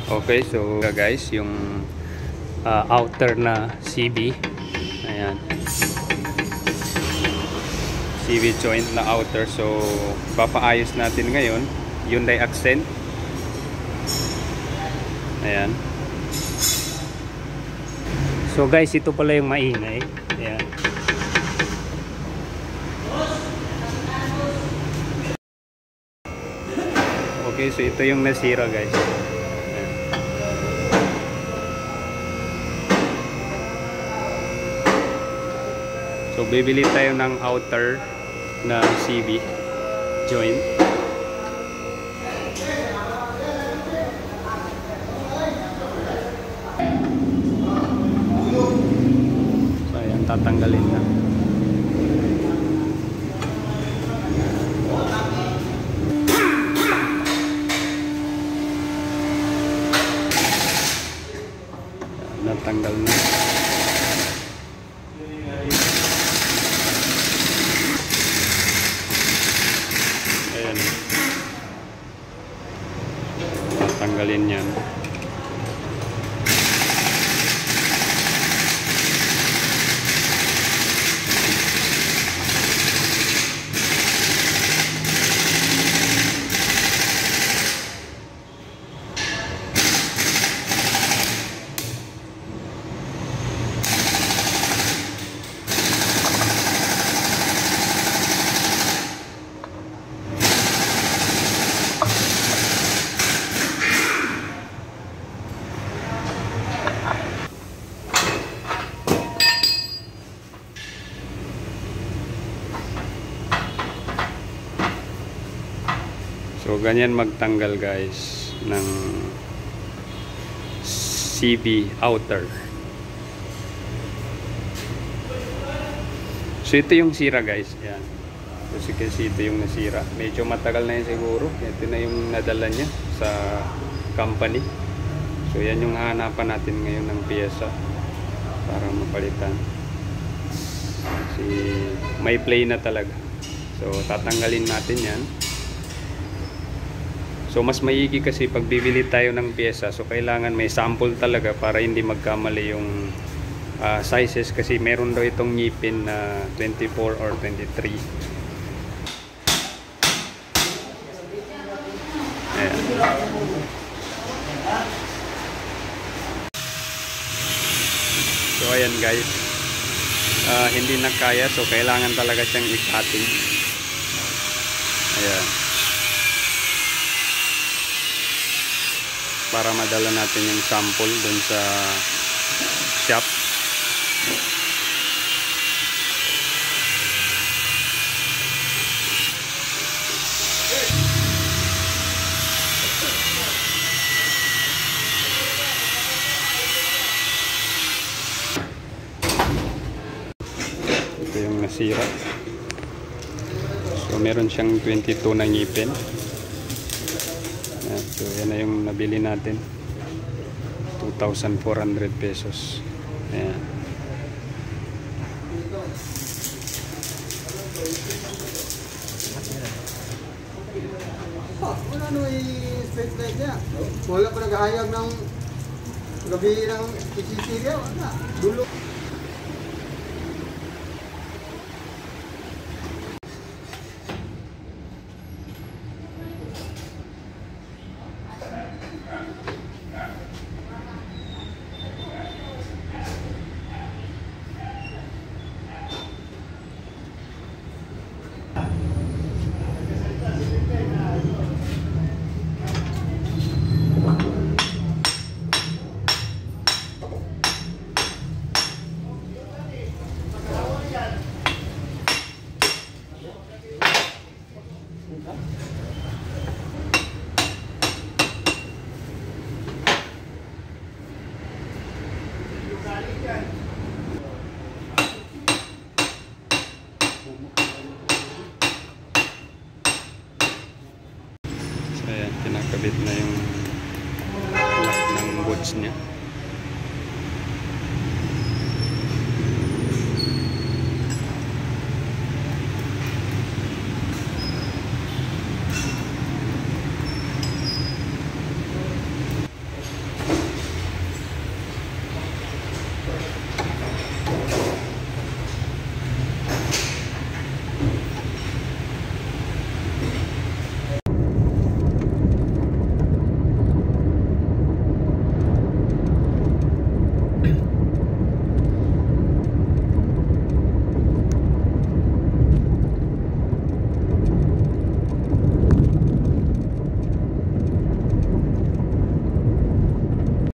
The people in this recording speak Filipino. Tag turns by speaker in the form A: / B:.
A: Okay, so guys, yung outer na CV. Ayan. CV joint na outer. So, papaayos natin ngayon. Hyundai Accent. Ayan. So guys, ito pala yung maingay. Ayan. Okay, so ito yung nasira guys. So bibili tayo ng outer na CV joint. So ayan, tatanggalin na. Natanggal na. Ayan. Tanggalin yan. So ganyan magtanggal guys ng CV outer. So ito yung sira guys. Yan. Kasi ito yung nasira. Medyo matagal na yun siguro. Ito na yung nadala niya sa company. So yan yung hahanapan natin ngayon ng piyesa para mapalitan. Kasi may play na talaga. So tatanggalin natin yan. So mas maigi kasi pag bibili tayo ng piyesa, so kailangan may sample talaga para hindi magkamali yung sizes, kasi meron daw itong ngipin na 24 or 23. Ayan. So ayan guys, hindi na kaya, so kailangan talaga siyang i-cutting. Ayan. Para madala natin yung sample dun sa shop. Ito yung nasira. So meron siyang 22 na ngipin. So yan na yung nabili natin, 2,400 pesos. Ayan.
B: Wala no i-straight light niya. Wala pa nag-ahayag ng gabi ng isisirya. Wala. Dulo.
A: So ayan, kinakabit na yung lock ng boots niya.